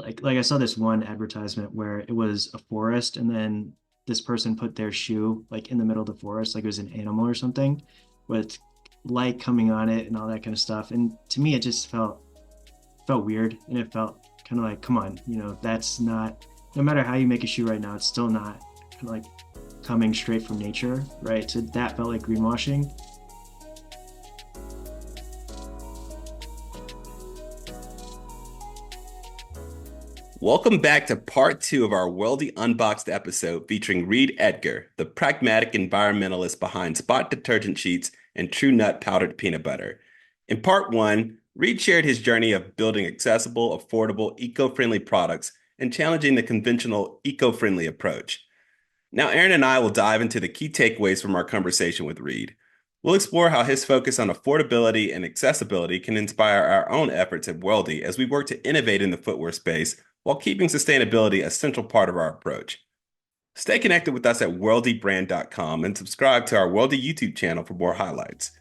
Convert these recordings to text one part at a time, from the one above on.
like I saw this one advertisement where it was a forest and then this person put their shoe like in the middle of the forest, like it was an animal or something, with light coming on it and all that kind of stuff. And to me, it just felt weird, and it felt kind of like, come on, that's not, no matter how you make a shoe right now, it's still not kind of like coming straight from nature, right? So that felt like greenwashing. Welcome back to part two of our worldie unboxed episode featuring Reid Edgar, the pragmatic environmentalist behind Spot detergent sheets and Tru-Nut powdered peanut butter. In part one, Reid shared his journey of building accessible, affordable, eco-friendly products and challenging the conventional eco-friendly approach. Now, Aaron and I will dive into the key takeaways from our conversation with Reid. We'll explore how his focus on affordability and accessibility can inspire our own efforts at Worldie as we work to innovate in the footwear space while keeping sustainability a central part of our approach. Stay connected with us at worldiebrand.com and subscribe to our Worldie YouTube channel for more highlights.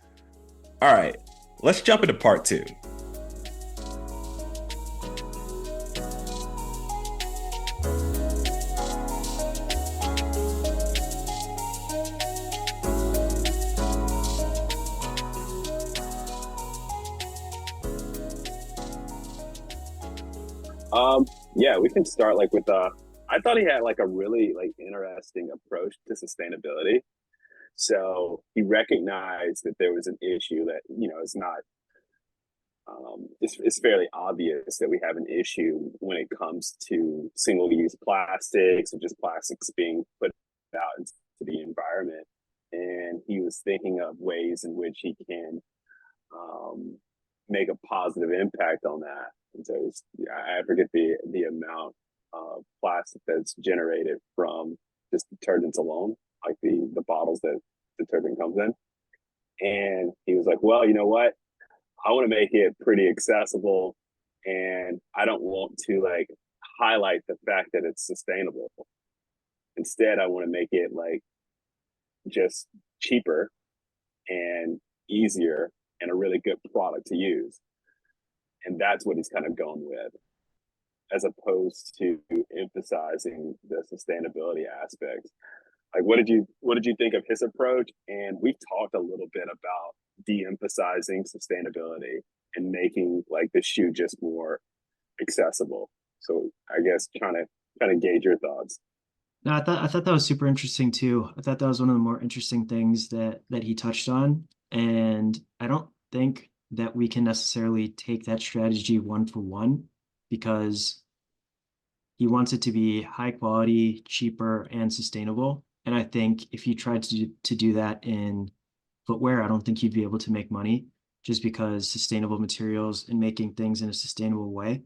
All right, let's jump into part two. Yeah, we can start like with I thought he had like a really like interesting approach to sustainability. So he recognized that there was an issue that, it's not it's fairly obvious that we have an issue when it comes to single-use plastics or just plastics being put out into the environment. And he was thinking of ways in which he can um, make a positive impact on that. And so I forget the amount of plastic that's generated from just detergents alone, like the bottles that detergent comes in. And he was like, well, you know what? I want to make it pretty accessible, and I don't want to like highlight the fact that it's sustainable. Instead, I want to make it like just cheaper and easier and a really good product to use. And that's what he's kind of going with, as opposed to emphasizing the sustainability aspects. Like, what did you think of his approach? And we talked a little bit about de-emphasizing sustainability and making like the shoe just more accessible. So I guess trying to kind of gauge your thoughts. No, I thought that was super interesting too. I thought that was one of the more interesting things that he touched on. And I don't think that we can necessarily take that strategy one for one, because he wants it to be high quality, cheaper, and sustainable. And I think if you tried to do that in footwear, I don't think you'd be able to make money, just because sustainable materials and making things in a sustainable way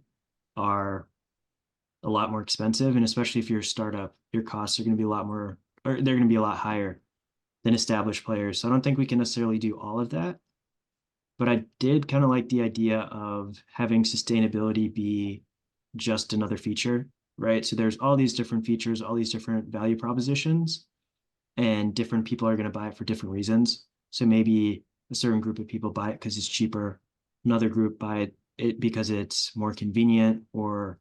are a lot more expensive. And especially if you're a startup, your costs are going to be a lot more, or they're going to be a lot higher than established players. So I don't think we can necessarily do all of that. But I did kind of like the idea of having sustainability be just another feature, right? So there's all these different features, all these different value propositions, and different people are going to buy it for different reasons. So maybe a certain group of people buy it because it's cheaper, another group buy it because it's more convenient or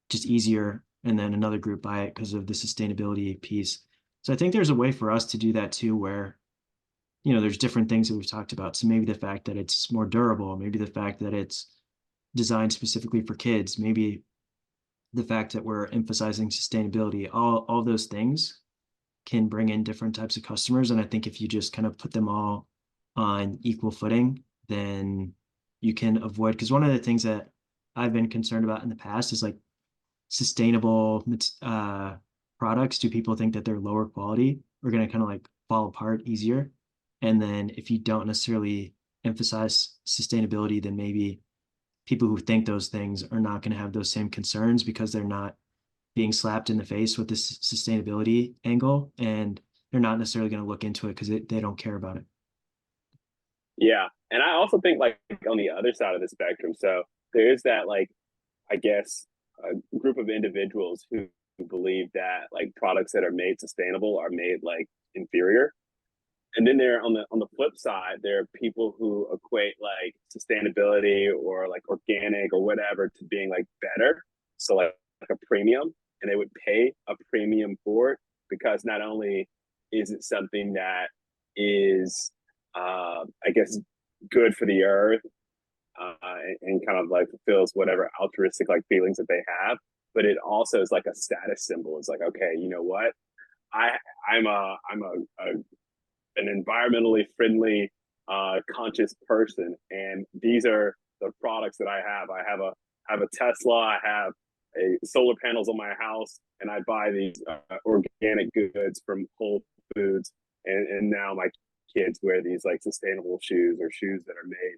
just easier, and then another group buy it because of the sustainability piece. So I think there's a way for us to do that too, where there's different things that we've talked about. So maybe the fact that it's more durable, maybe the fact that it's designed specifically for kids, maybe the fact that we're emphasizing sustainability, all those things can bring in different types of customers. And I think if you just kind of put them all on equal footing, then you can avoid, because one of the things that I've been concerned about in the past is like sustainable products. Do people think that they're lower quality or going to kind of like fall apart easier? And then if you don't necessarily emphasize sustainability, then maybe people who think those things are not going to have those same concerns because they're not being slapped in the face with this sustainability angle, and they're not necessarily going to look into it because they don't care about it. Yeah, and I also think like on the other side of the spectrum, so there is that like I guess a group of individuals who believe that like products that are made sustainable are made like inferior. And then there on the flip side, there are people who equate like sustainability or like organic or whatever to being like better. so like a premium, and they would pay a premium for it because not only is it something that is, I guess, good for the earth, and kind of like fulfills whatever altruistic like feelings that they have, but it also is like a status symbol. It's like, okay, you know what? I I'm an environmentally friendly, conscious person, and these are the products that I have. I have a Tesla. I have solar panels on my house, and I buy these organic goods from Whole Foods, and now my kids wear these like sustainable shoes or shoes that are made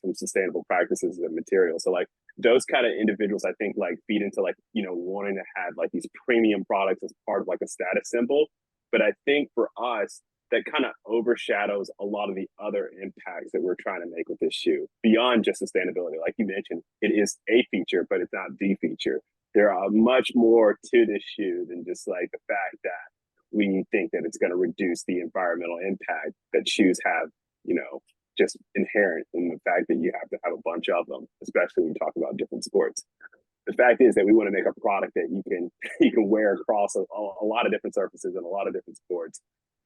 from sustainable practices and materials. So like those kind of individuals, I think like feed into like, you know, wanting to have like these premium products as part of like a status symbol. But I think for us, that kind of overshadows a lot of the other impacts that we're trying to make with this shoe beyond just sustainability. Like you mentioned, it is a feature, but it's not the feature. There are much more to this shoe than just like the fact that we think that it's going to reduce the environmental impact that shoes have, you know, just inherent in the fact that you have to have a bunch of them, especially when you talk about different sports. The fact is that we want to make a product that you can wear across a lot of different surfaces and a lot of different sports.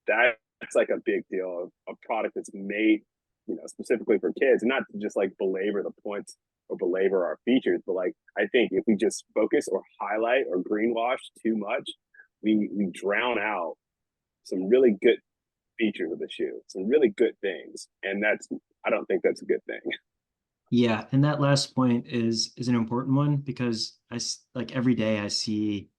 That's like a big deal. A product that's made, you know, specifically for kids, and not to just like belabor the points or belabor our features, but like I think if we just focus or highlight or greenwash too much, we drown out some really good features of the shoe, some really good things, and I don't think that's a good thing. Yeah, and that last point is an important one because like every day I see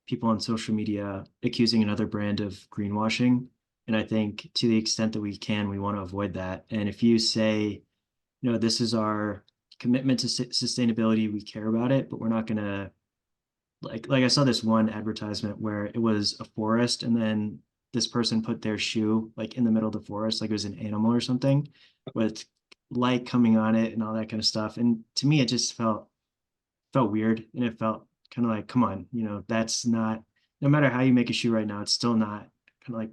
people on social media accusing another brand of greenwashing. And I think to the extent that we can, we want to avoid that. And if you say, you know, this is our commitment to sustainability, we care about it, but we're not going to like I saw this one advertisement where it was a forest and then this person put their shoe like in the middle of the forest, like it was an animal or something with light coming on it and all that kind of stuff. And to me, it just felt weird and it felt kind of like, come on, you know, that's not, no matter how you make a shoe right now, it's still not kind of like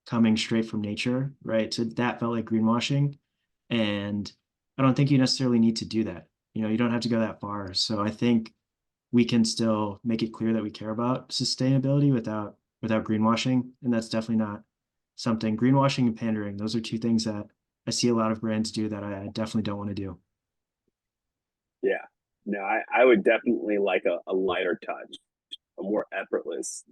coming straight from nature, right? So that felt like greenwashing. And I don't think you necessarily need to do that. You know, you don't have to go that far. So I think we can still make it clear that we care about sustainability without greenwashing. And that's definitely not something. Greenwashing and pandering, those are two things that I see a lot of brands do that I definitely don't want to do. Yeah. No, I would definitely like a lighter touch, a more effortless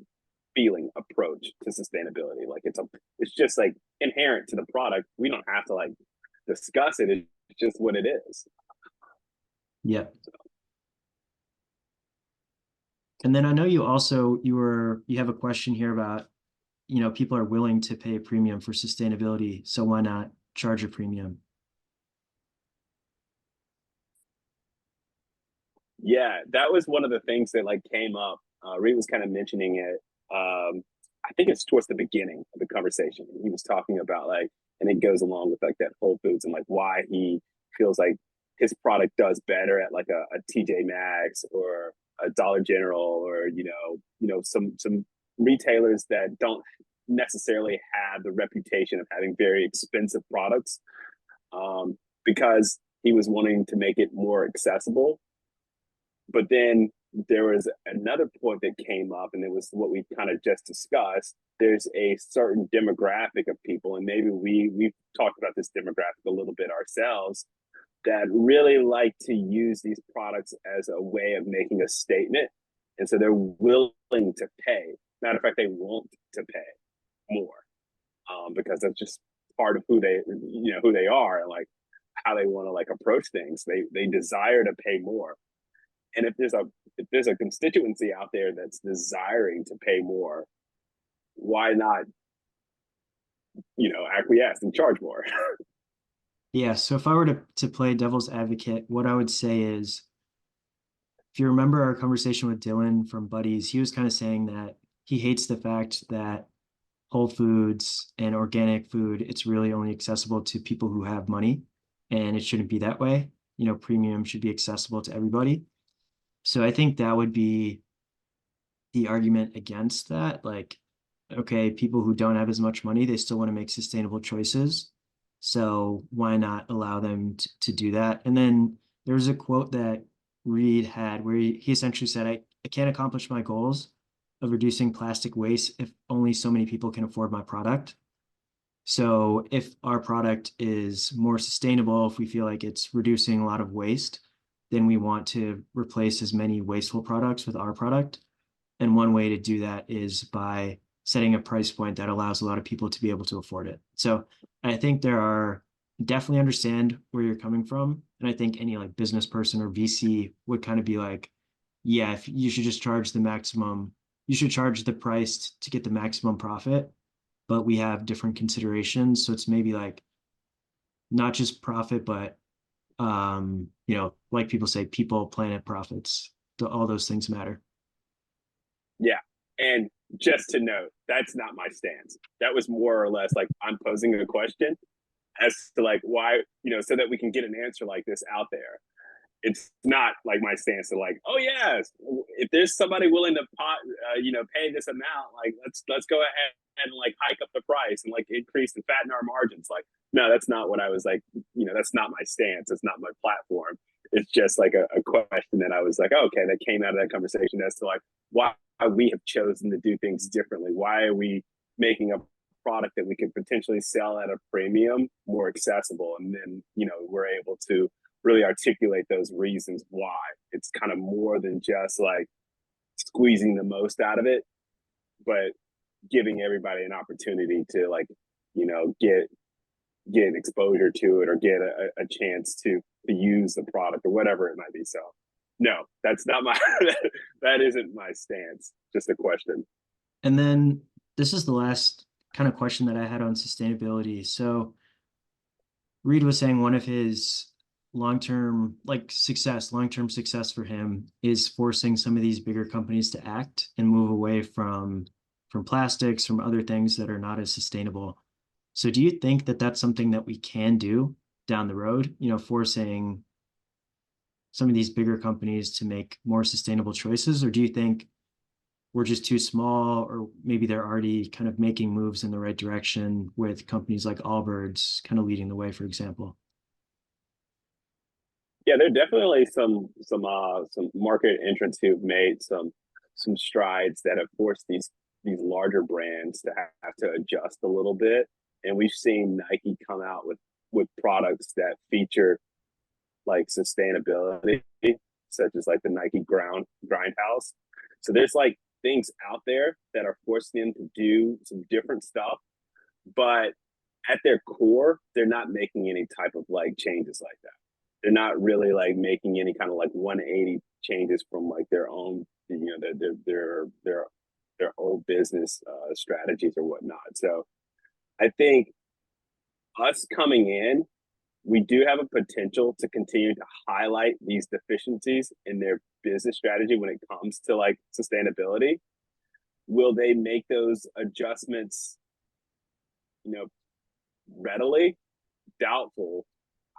feeling approach to sustainability. Like it's just like inherent to the product. We don't have to like discuss it. It's just what it is. Yeah. And then I know you have a question here about, you know, people are willing to pay a premium for sustainability, so why not charge a premium? Yeah, that was one of the things that like came up. Reid was kind of mentioning it. I think it's towards the beginning of the conversation. He was talking about like, and it goes along with like that Whole Foods and like why he feels like his product does better at like a TJ Maxx or a Dollar General or some retailers that don't necessarily have the reputation of having very expensive products, because he was wanting to make it more accessible. But then there was another point that came up, and it was what we kind of just discussed. There's a certain demographic of people, and maybe we've talked about this demographic a little bit ourselves, that really like to use these products as a way of making a statement, and so they're willing to pay. Matter of fact, they want to pay more, because that's just part of who they are, and like how they want to like approach things. They desire to pay more. And if there's a constituency out there that's desiring to pay more, why not, acquiesce and charge more? Yeah, so if I were to play devil's advocate, what I would say is, if you remember our conversation with Dylan from Buddies, he was kind of saying that he hates the fact that Whole Foods and organic food, it's really only accessible to people who have money, and it shouldn't be that way. You know, premium should be accessible to everybody. So I think that would be the argument against that. Like, okay, people who don't have as much money, they still want to make sustainable choices. So why not allow them to do that? And then there's a quote that Reid had, where he essentially said, I can't accomplish my goals of reducing plastic waste if only so many people can afford my product. So if our product is more sustainable, if we feel like it's reducing a lot of waste, then we want to replace as many wasteful products with our product. And one way to do that is by setting a price point that allows a lot of people to be able to afford it. So I think definitely understand where you're coming from. And I think any like business person or VC would kind of be like, yeah, if you should just charge the maximum, you should charge the price to get the maximum profit. But we have different considerations. So it's maybe like not just profit, but like people say, people, planet, profits. All those things matter. Yeah. And just to note, that's not my stance. That was more or less like I'm posing a question as to like why, so that we can get an answer like this out there. It's not like my stance to like, oh yes, if there's somebody willing to pay this amount, like let's go ahead and like hike up the price and like increase and fatten our margins. Like, no, that's not what I was like, that's not my stance. It's not my platform. It's just like a question that I was like, oh, okay, that came out of that conversation as to like why we have chosen to do things differently. Why are we making a product that we can potentially sell at a premium more accessible? And then, we're able to really articulate those reasons why. It's kind of more than just like squeezing the most out of it, but giving everybody an opportunity to like, get an exposure to it or get a chance to use the product or whatever it might be. So no, that's not my that isn't my stance. Just a question. And then this is the last kind of question that I had on sustainability. So Reid was saying one of his long-term success for him is forcing some of these bigger companies to act and move away from plastics, from other things that are not as sustainable. So do you think that that's something that we can do down the road, forcing some of these bigger companies to make more sustainable choices? Or do you think we're just too small, or maybe they're already kind of making moves in the right direction with companies like Allbirds kind of leading the way, for example? Yeah, there are definitely some market entrants who've made some strides that have forced these larger brands to have to adjust a little bit. And we've seen Nike come out with products that feature like sustainability, such as like the Nike Grindhouse. So there's like things out there that are forcing them to do some different stuff, but at their core, they're not making any type of like changes like that. They're not really like making any kind of like 180 changes from like their own, their old business strategies or whatnot. So I think us coming in, we do have a potential to continue to highlight these deficiencies in their business strategy when it comes to like sustainability. Will they make those adjustments, readily? Doubtful.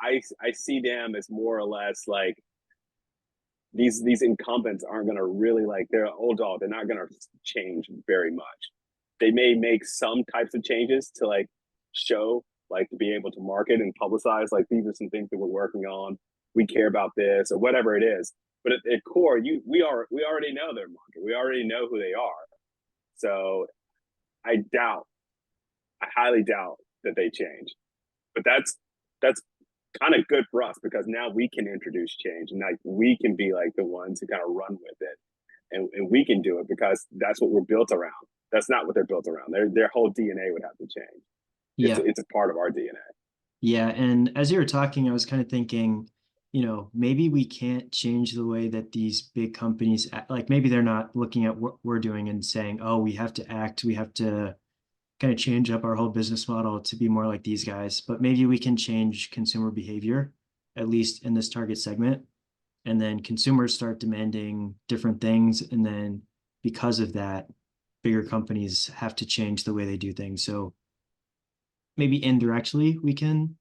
I see them as more or less like these incumbents aren't going to really like, they're old dog. They're not going to change very much. They may make some types of changes to like show, like to be able to market and publicize, like these are some things that we're working on. We care about this or whatever it is. But at core, we already know their market. We already know who they are. So I highly doubt that they change. But that's kind of good for us because now we can introduce change and like we can be like the ones who kind of run with it. And we can do it because that's what we're built around. That's not what they're built around. Their whole DNA would have to change. Yeah. It's a part of our DNA. Yeah. And as you were talking, I was kind of thinking, maybe we can't change the way that these big companies act. Like maybe they're not looking at what we're doing and saying, oh, we have to act, we have to kind of change up our whole business model to be more like these guys. But maybe we can change consumer behavior, at least in this target segment. And then consumers start demanding different things. And then because of that, bigger companies have to change the way they do things. So maybe indirectly we can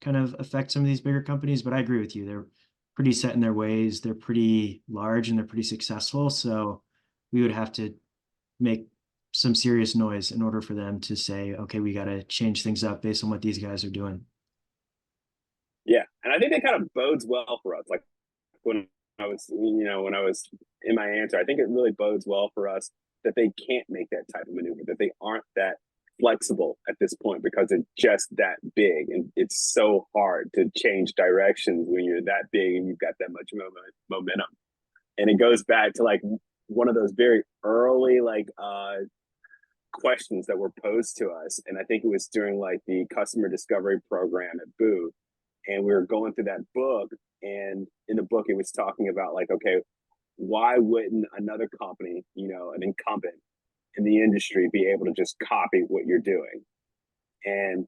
kind of affect some of these bigger companies, but I agree with you. They're pretty set in their ways. They're pretty large and they're pretty successful. So we would have to make some serious noise in order for them to say, okay, we got to change things up based on what these guys are doing. Yeah. And I think that kind of bodes well for us. Like when when I was in my answer, I think it really bodes well for us that they can't make that type of maneuver, that they aren't that flexible at this point because they're just that big, and it's so hard to change directions when you're that big and you've got that much momentum. And it goes back to like one of those very early questions that were posed to us, and I think it was during like the customer discovery program at Booth, and we were going through that book, and in the book it was talking about like, okay, why wouldn't another company, an incumbent in the industry, be able to just copy what you're doing? And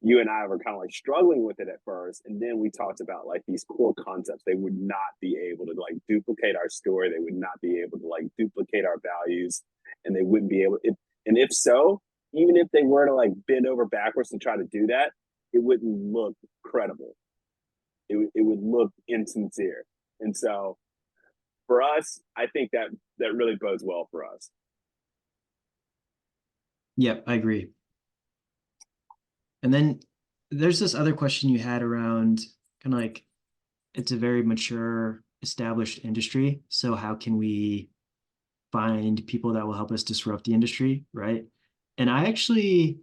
you and I were kind of like struggling with it at first, and then we talked about like these core concepts. They would not be able to like duplicate our story, they would not be able to like duplicate our values, and they wouldn't be able, if so, even if they were to like bend over backwards to try to do that, it wouldn't look credible. It would look insincere. And so for us, I think that really bodes well for us. Yep, I agree. And then there's this other question you had around kind of like, it's a very mature, established industry. So how can we find people that will help us disrupt the industry, right? And I actually,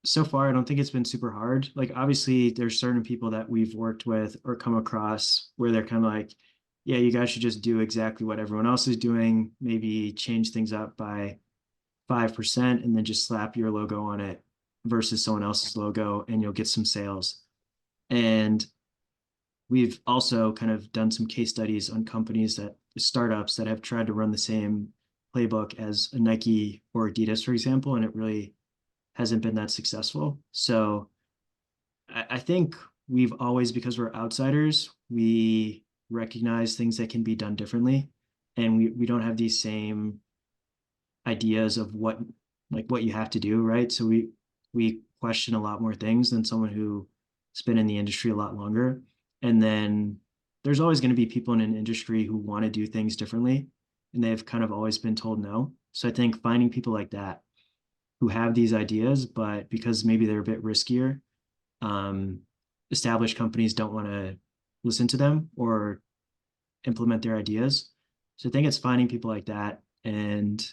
so far, I don't think it's been super hard. Like, obviously, there's certain people that we've worked with or come across where they're kind of like, yeah, you guys should just do exactly what everyone else is doing, maybe change things up by 5% and then just slap your logo on it versus someone else's logo, and you'll get some sales. And we've also kind of done some case studies on companies that startups that have tried to run the same playbook as a Nike or Adidas, for example, and it really hasn't been that successful. So I think we've always, because we're outsiders, we recognize things that can be done differently. And we don't have these same ideas of what you have to do, right? So we question a lot more things than someone who's been in the industry a lot longer. And then there's always going to be people in an industry who want to do things differently, and they've kind of always been told no. So I think finding people like that who have these ideas, but because maybe they're a bit riskier, established companies don't want to listen to them or implement their ideas. So I think it's finding people like that, and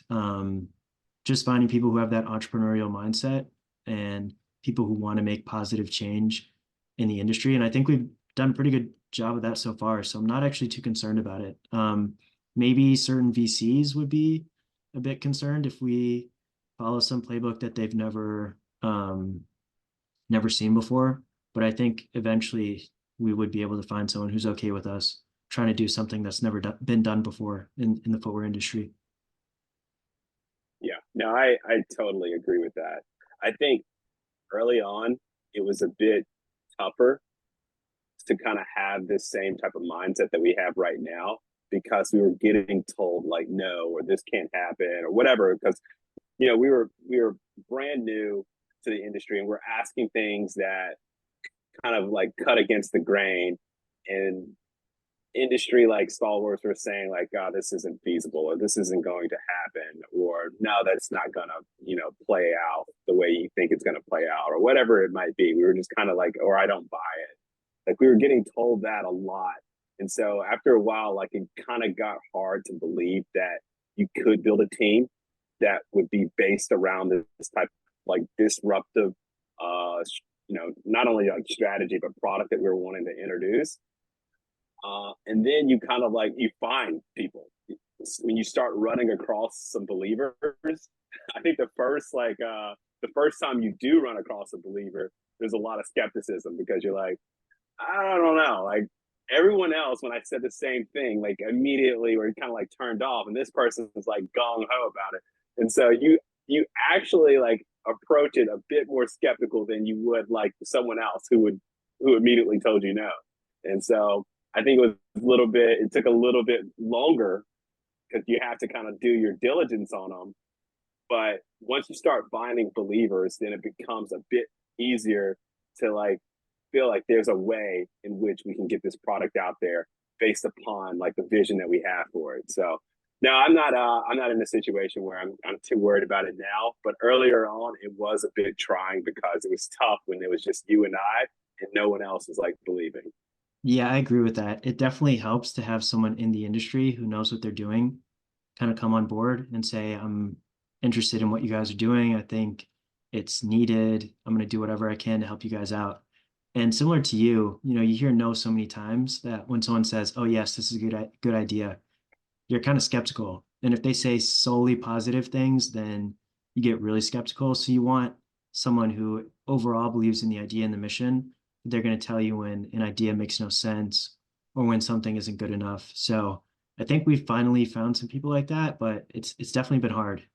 just finding people who have that entrepreneurial mindset and people who want to make positive change in the industry. And I think we've done a pretty good job of that so far. So I'm not actually too concerned about it. Maybe certain VCs would be a bit concerned if we follow some playbook that they've never seen before. But I think eventually we would be able to find someone who's okay with us trying to do something that's never been done before in the footwear industry. Yeah, no, I totally agree with that. I think early on, it was a bit tougher to kind of have this same type of mindset that we have right now, because we were getting told like no, or this can't happen or whatever, because we were brand new to the industry, and we're asking things that kind of like cut against the grain, and industry like stalwarts were saying like, God, this isn't feasible, or this isn't going to happen, or no, that's not gonna play out the way you think it's gonna play out, or whatever it might be. We were just kind of like, or I don't buy it. Like, we were getting told that a lot. And so after a while, like, it kind of got hard to believe that you could build a team that would be based around this type of like disruptive not only like strategy but product that we were wanting to introduce. And then you kind of like, you find people when you start running across some believers. I think the first time you do run across a believer, there's a lot of skepticism, because you're like, I don't know, like everyone else, when I said the same thing, like immediately were kind of like turned off, and this person was like gung ho about it. And so you actually like approach it a bit more skeptical than you would like someone else who immediately told you no. And so I think it took a little bit longer, because you have to kind of do your diligence on them. But once you start finding believers, then it becomes a bit easier to like feel like there's a way in which we can get this product out there based upon like the vision that we have for it. So no, I'm not in a situation where I'm too worried about it now. But earlier on, it was a bit trying, because it was tough when it was just you and I, and no one else was like believing. Yeah, I agree with that. It definitely helps to have someone in the industry who knows what they're doing kind of come on board and say, I'm interested in what you guys are doing. I think it's needed. I'm going to do whatever I can to help you guys out. And similar to you, you hear no so many times that when someone says, "Oh yes, this is a good idea," you're kind of skeptical. And if they say solely positive things, then you get really skeptical. So you want someone who overall believes in the idea and the mission. They're going to tell you when an idea makes no sense or when something isn't good enough. So I think we've finally found some people like that, but it's definitely been hard.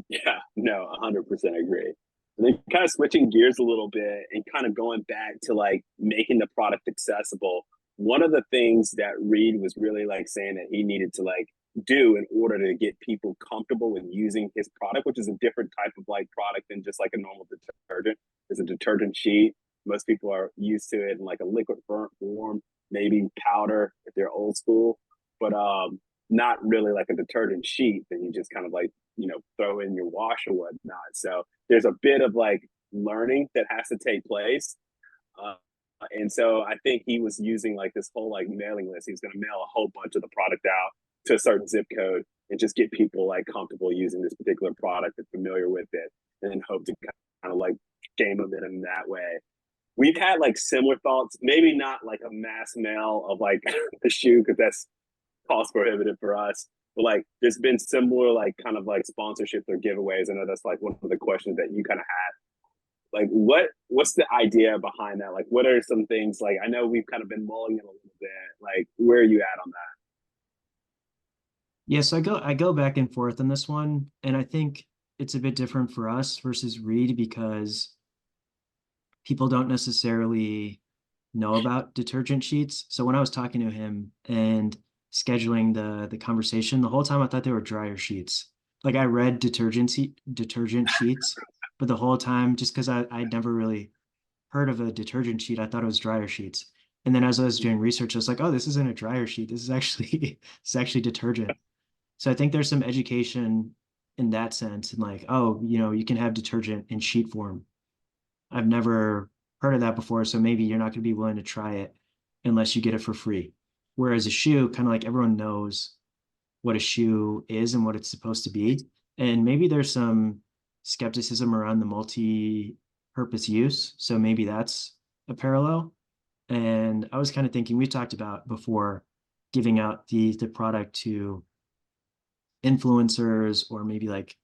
Yeah, no, 100% agree. And then kind of switching gears a little bit and kind of going back to like making the product accessible. One of the things that Reid was really like saying that he needed to like do in order to get people comfortable with using his product, which is a different type of like product than just like a normal detergent. It's a detergent sheet. Most people are used to it in like a liquid form, maybe powder if they're old school, but not really like a detergent sheet that you just kind of like throw in your wash or whatnot. So there's a bit of like learning that has to take place. Uh, and so I think he was using like this whole like mailing list. He was going to mail a whole bunch of the product out to a certain zip code and just get people like comfortable using this particular product and familiar with it, and then hope to kind of like gain momentum that way. We've had like similar thoughts, maybe not like a mass mail of like the shoe because that's cost prohibitive for us. But like, there's been similar like kind of like sponsorships or giveaways. I know that's like one of the questions that you kind of had. Like, what's the idea behind that? Like, what are some things? Like, I know we've kind of been mulling it a little bit. Like, where are you at on that? Yeah, so I go back and forth on this one, and I think it's a bit different for us versus Reed because people don't necessarily know about detergent sheets. So when I was talking to him and scheduling the conversation, the whole time I thought they were dryer sheets. Like I read detergent sheets, but the whole time, just because I'd never really heard of a detergent sheet, I thought it was dryer sheets. And then as I was doing research, I was like, oh, this isn't a dryer sheet. This is actually it's actually detergent. So I think there's some education in that sense, and like, oh, you can have detergent in sheet form. I've never heard of that before, so maybe you're not going to be willing to try it unless you get it for free. Whereas a shoe, kind of like everyone knows what a shoe is and what it's supposed to be. And maybe there's some skepticism around the multi-purpose use. So maybe that's a parallel. And I was kind of thinking, we talked about before giving out the product to influencers or maybe like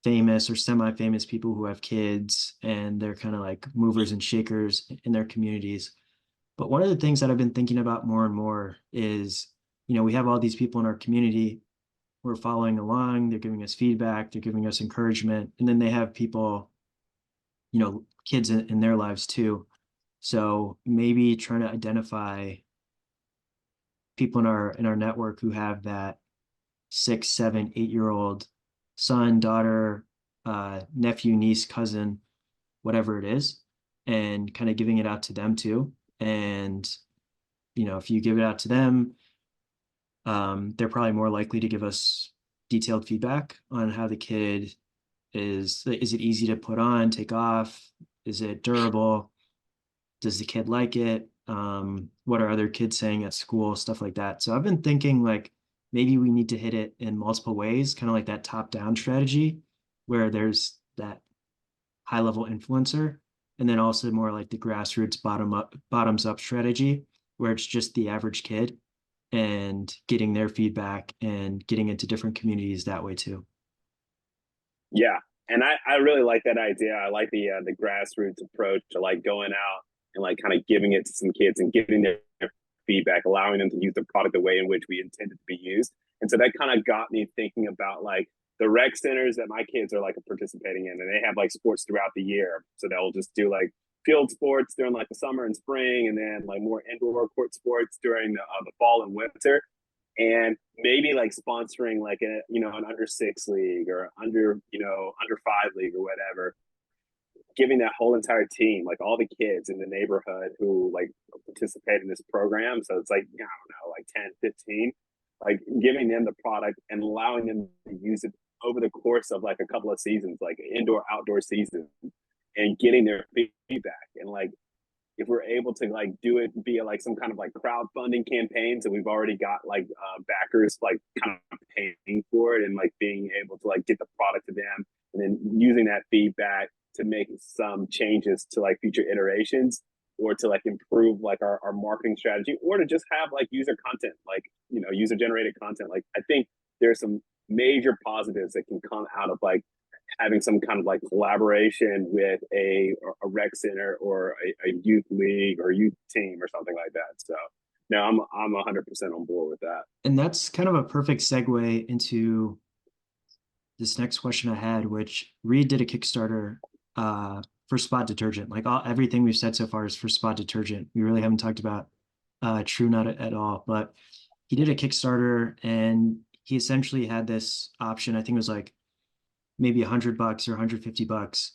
famous or semi-famous people who have kids and they're kind of like movers and shakers in their communities. But one of the things that I've been thinking about more and more is, we have all these people in our community who are following along, they're giving us feedback, they're giving us encouragement, and then they have people, kids in their lives too. So maybe trying to identify people in our network who have that 6, 7, 8 year old son, daughter, nephew, niece, cousin, whatever it is, and kind of giving it out to them too. And, if you give it out to them, they're probably more likely to give us detailed feedback on how the kid is it easy to put on, take off? Is it durable? Does the kid like it? What are other kids saying at school? Stuff like that. So I've been thinking like maybe we need to hit it in multiple ways, kind of like that top-down strategy, where there's that high-level influencer, and then also more like the grassroots bottoms up strategy, where it's just the average kid and getting their feedback and getting into different communities that way too. Yeah, and I really like that idea. I like the grassroots approach to like going out and like kind of giving it to some kids and giving their feedback, allowing them to use the product the way in which we intended to be used. And so that kind of got me thinking about like the rec centers that my kids are like participating in, and they have like sports throughout the year. So they'll just do like field sports during like the summer and spring, and then like more indoor court sports during the fall and winter, and maybe like sponsoring like a an under 6 league or under 5 league or whatever, giving that whole entire team, like all the kids in the neighborhood who like participate in this program. So it's like, I don't know, like 10, 15, like giving them the product and allowing them to use it over the course of like a couple of seasons, like indoor, outdoor season, and getting their feedback. And like if we're able to like do it via like some kind of like crowdfunding campaign, so we've already got like backers like kind of paying for it and like being able to like get the product to them and then using that feedback to make some changes to like future iterations or to like improve like our marketing strategy or to just have like user content, like, you know, user generated content. Like I think there's some major positives that can come out of like having some kind of like collaboration with a rec center or a youth league or youth team or something like that. So no, I'm 100% on board with that. And that's kind of a perfect segue into this next question I had, which Reid did a Kickstarter for Spot Detergent. Like everything we've said so far is for Spot Detergent. We really haven't talked about Tru-Nut at all, but he did a Kickstarter and he essentially had this option. I think it was like maybe $100 or $150.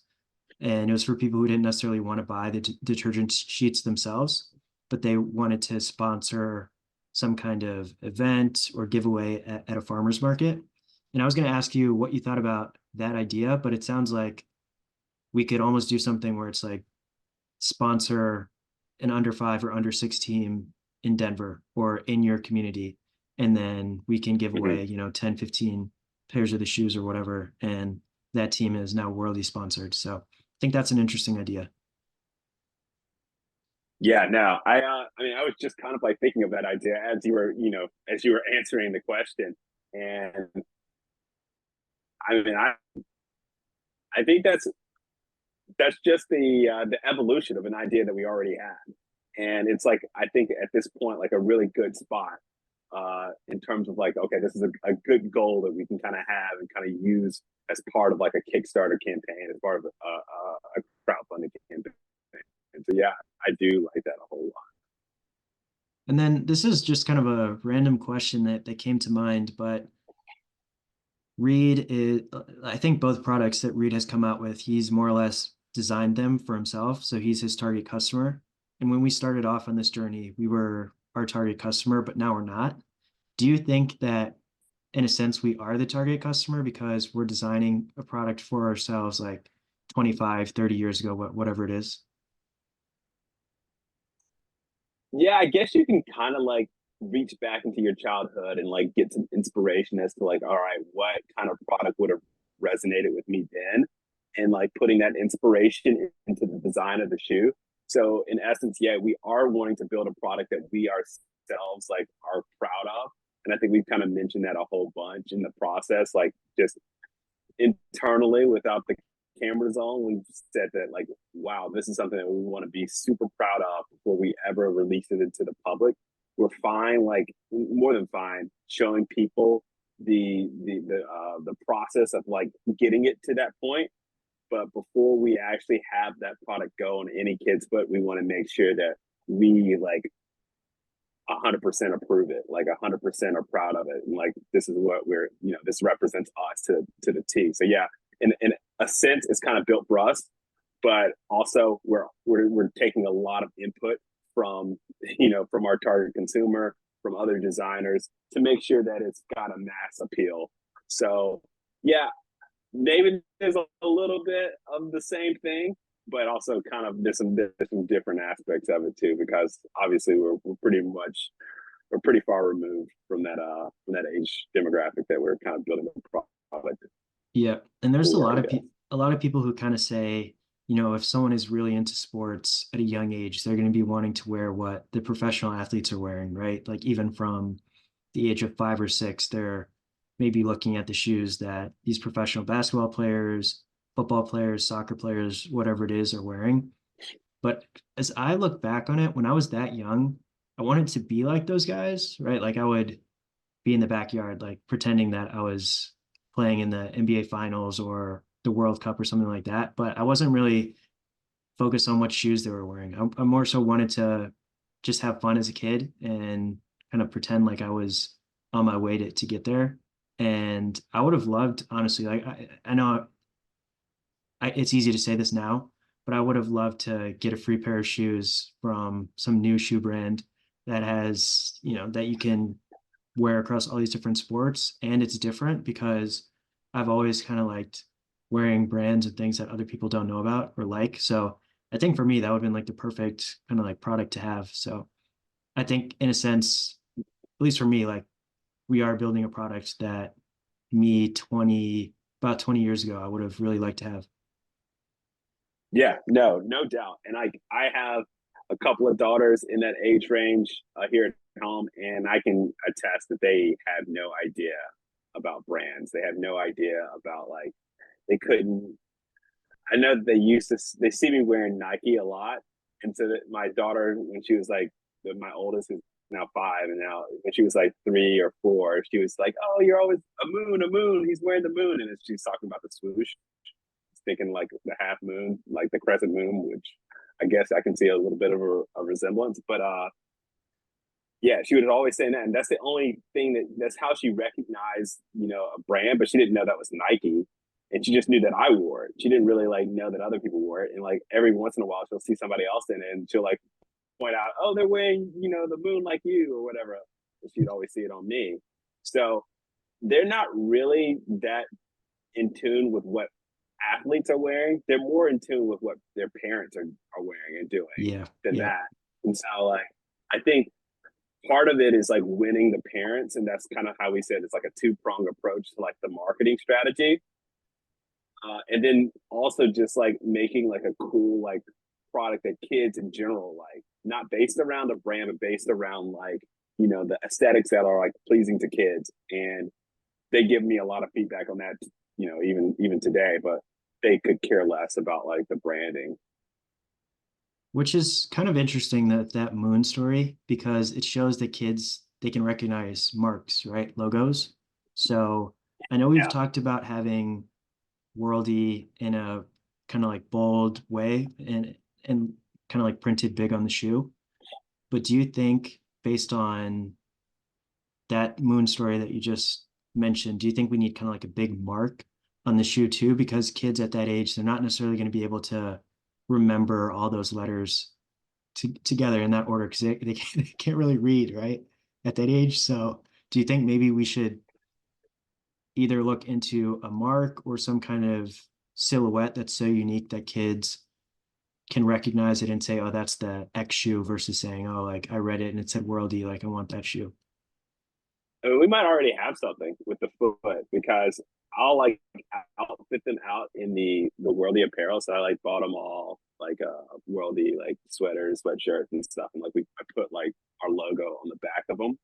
And it was for people who didn't necessarily want to buy the detergent sheets themselves, but they wanted to sponsor some kind of event or giveaway at a farmer's market. And I was going to ask you what you thought about that idea, but it sounds like we could almost do something where it's like sponsor an under 5 or under 6 team in Denver or in your community. And then we can give away, 10, 15 pairs of the shoes or whatever. And that team is now worldie sponsored. So I think that's an interesting idea. Yeah, no, I mean, I was just kind of like thinking of that idea as you were, as you were answering the question. And I mean, I think that's just the evolution of an idea that we already had. And it's like, I think at this point, like a really good spot in terms of like, okay, this is a good goal that we can kind of have and kind of use as part of like a Kickstarter campaign, as part of a crowdfunding campaign. And so, yeah, I do like that a whole lot. And then this is just kind of a random question that came to mind, but Reid is, I think both products that Reid has come out with, he's more or less designed them for himself. So he's his target customer. And when we started off on this journey, we were our target customer, but now we're not. Do you think that in a sense we are the target customer because we're designing a product for ourselves like 25, 30 years ago, whatever it is? Yeah, I guess you can kind of like reach back into your childhood and like get some inspiration as to like, all right, what kind of product would have resonated with me then, and like putting that inspiration into the design of the shoe. So in essence, yeah, we are wanting to build a product that we ourselves like are proud of. And I think we've kind of mentioned that a whole bunch in the process, like just internally without the cameras on, we've said that like, wow, this is something that we want to be super proud of before we ever release it into the public. We're fine, like more than fine, showing people the process of like getting it to that point. But before we actually have that product go on any kid's foot, we want to make sure that we like 100% approve it, like 100% are proud of it, and like this is what we're, this represents us to the T. So yeah, in a sense, it's kind of built for us, but also we're taking a lot of input from from our target consumer, from other designers to make sure that it's got a mass appeal. So yeah, maybe there's a little bit of the same thing, but also kind of there's some different aspects of it too, because obviously we're pretty far removed from that age demographic that we're kind of building a product. Yeah, and there's for, a lot of people who kind of say, if someone is really into sports at a young age, they're going to be wanting to wear what the professional athletes are wearing, right? Like even from the age of 5 or 6, they're maybe looking at the shoes that these professional basketball players, football players, soccer players, whatever it is, are wearing. But as I look back on it, when I was that young, I wanted to be like those guys, right? Like I would be in the backyard, like pretending that I was playing in the NBA finals or the World Cup or something like that. But I wasn't really focused on what shoes they were wearing. I more so wanted to just have fun as a kid and kind of pretend like I was on my way to get there. And I would have loved, honestly, like I know it's easy to say this now, but I would have loved to get a free pair of shoes from some new shoe brand that has, that you can wear across all these different sports. And it's different because I've always kind of liked wearing brands and things that other people don't know about or like. So I think for me, that would have been like the perfect kind of like product to have. So I think in a sense, at least for me, like we are building a product that me 20, about 20 years ago, I would have really liked to have. Yeah, no doubt. And I have a couple of daughters in that age range here at home, and I can attest that they have no idea about brands. They have no idea about like they couldn't. I know that they see me wearing Nike a lot, and so that my daughter, when she was like my oldest is now 5, and now when she was like 3 or 4, she was like, "Oh, you're always a moon, a moon. He's wearing the moon," and she's talking about the swoosh, thinking like the half moon, like the crescent moon, which I guess I can see a little bit of a resemblance. But yeah, she would always say that, and that's the only thing that's how she recognized, a brand, but she didn't know that was Nike. And she just knew that I wore it. She didn't really like know that other people wore it. And like every once in a while she'll see somebody else in it and she'll like point out, oh, they're wearing, the moon like you or whatever. And she'd always see it on me. So they're not really that in tune with what athletes are wearing. They're more in tune with what their parents are wearing and doing Yeah. than Yeah. that. And so like I think part of it is like winning the parents, and that's kind of how we said it's like a two-pronged approach to like the marketing strategy. And then also just like making like a cool like product that kids in general like, not based around a brand, but based around like, the aesthetics that are like pleasing to kids. And they give me a lot of feedback on that, even today, but they could care less about like the branding. Which is kind of interesting that moon story because it shows that kids they can recognize marks, right? Logos. So I know we've Yeah. talked about having worldie in a kind of like bold way and kind of like printed big on the shoe. But do you think based on that moon story that you just mentioned, do you think we need kind of like a big mark on the shoe too? Because kids at that age, they're not necessarily going to be able to remember all those letters together in that order because they can't really read, right? At that age. So do you think maybe we should either look into a mark or some kind of silhouette that's so unique that kids can recognize it and say, oh, that's the X shoe versus saying, oh, like I read it and it said worldie, like I want that shoe. I mean, we might already have something with the foot because I'll like outfit them out in the worldly apparel. So I like bought them all like worldly like sweaters, sweatshirts and stuff. And like I put like our logo on the back of them.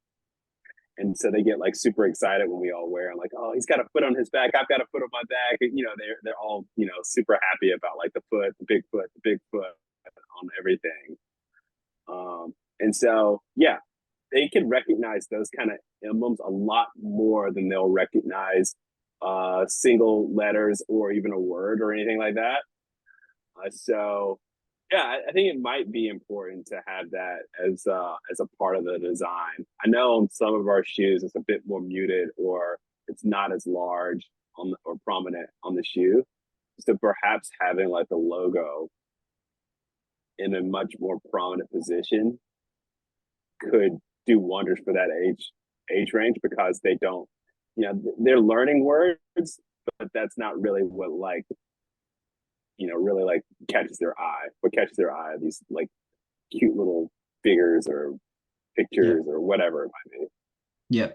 And so they get like super excited when we all wear. I'm like, oh, he's got a foot on his back. I've got a foot on my back. And, they're all super happy about like the foot, the big foot on everything. And so yeah, they can recognize those kind of emblems a lot more than they'll recognize single letters or even a word or anything like that. So yeah, I think it might be important to have that as a part of the design. I know on some of our shoes it's a bit more muted or it's not as large or prominent on the shoe. So perhaps having like the logo in a much more prominent position could do wonders for that age range because they don't, they're learning words, but that's not really what like really like catches their eye. What catches their eye are these like cute little figures or Yeah. pictures or whatever it might be. Yeah.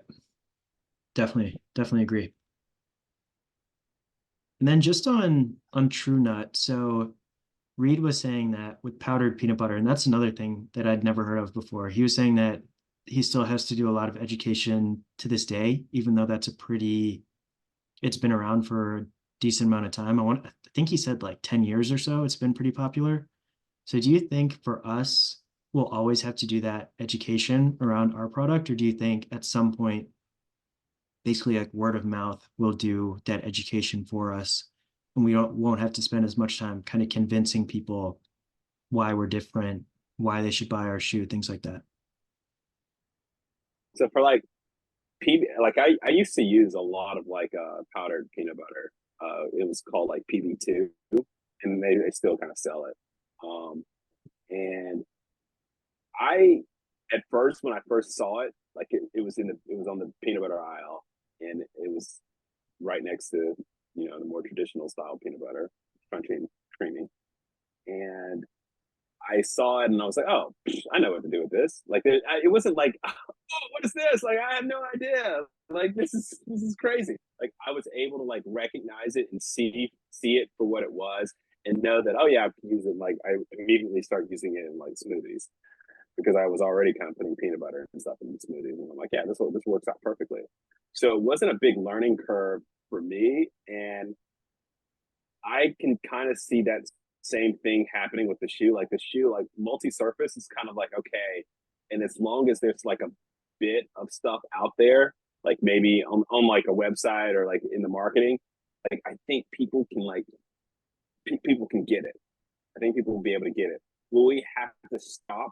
Definitely agree. And then just on Tru-Nut, so Reid was saying that with powdered peanut butter, and that's another thing that I'd never heard of before. He was saying that he still has to do a lot of education to this day, even though it's been around for a decent amount of time. I think he said like 10 years or so. It's been pretty popular. So do you think for us, we'll always have to do that education around our product, or do you think at some point, basically like word of mouth will do that education for us, and we won't have to spend as much time kind of convincing people why we're different, why they should buy our shoe, things like that. So for like like I used to use a lot of like powdered peanut butter. It was called like PB2, and they still kind of sell it. And I at first when I first saw it, like it was it was on the peanut butter aisle, and it was right next to the more traditional style peanut butter, crunchy and creamy. And I saw it and I was like, oh, I know what to do with this. Like it wasn't like, oh, what is this? Like I have no idea. Like this is crazy. Like I was able to like recognize it and see it for what it was and know that, oh yeah, I can use it. Like I immediately start using it in like smoothies because I was already kind of putting peanut butter and stuff in the smoothies, and I'm like, yeah, this works out perfectly. So it wasn't a big learning curve for me, and I can kind of see that same thing happening with the shoe. Like the shoe, like multi-surface is kind of like okay, and as long as there's like a bit of stuff out there, like maybe on like a website or like in the marketing, like I think people can like people can get it. I think people will be able to get it. Will we have to stop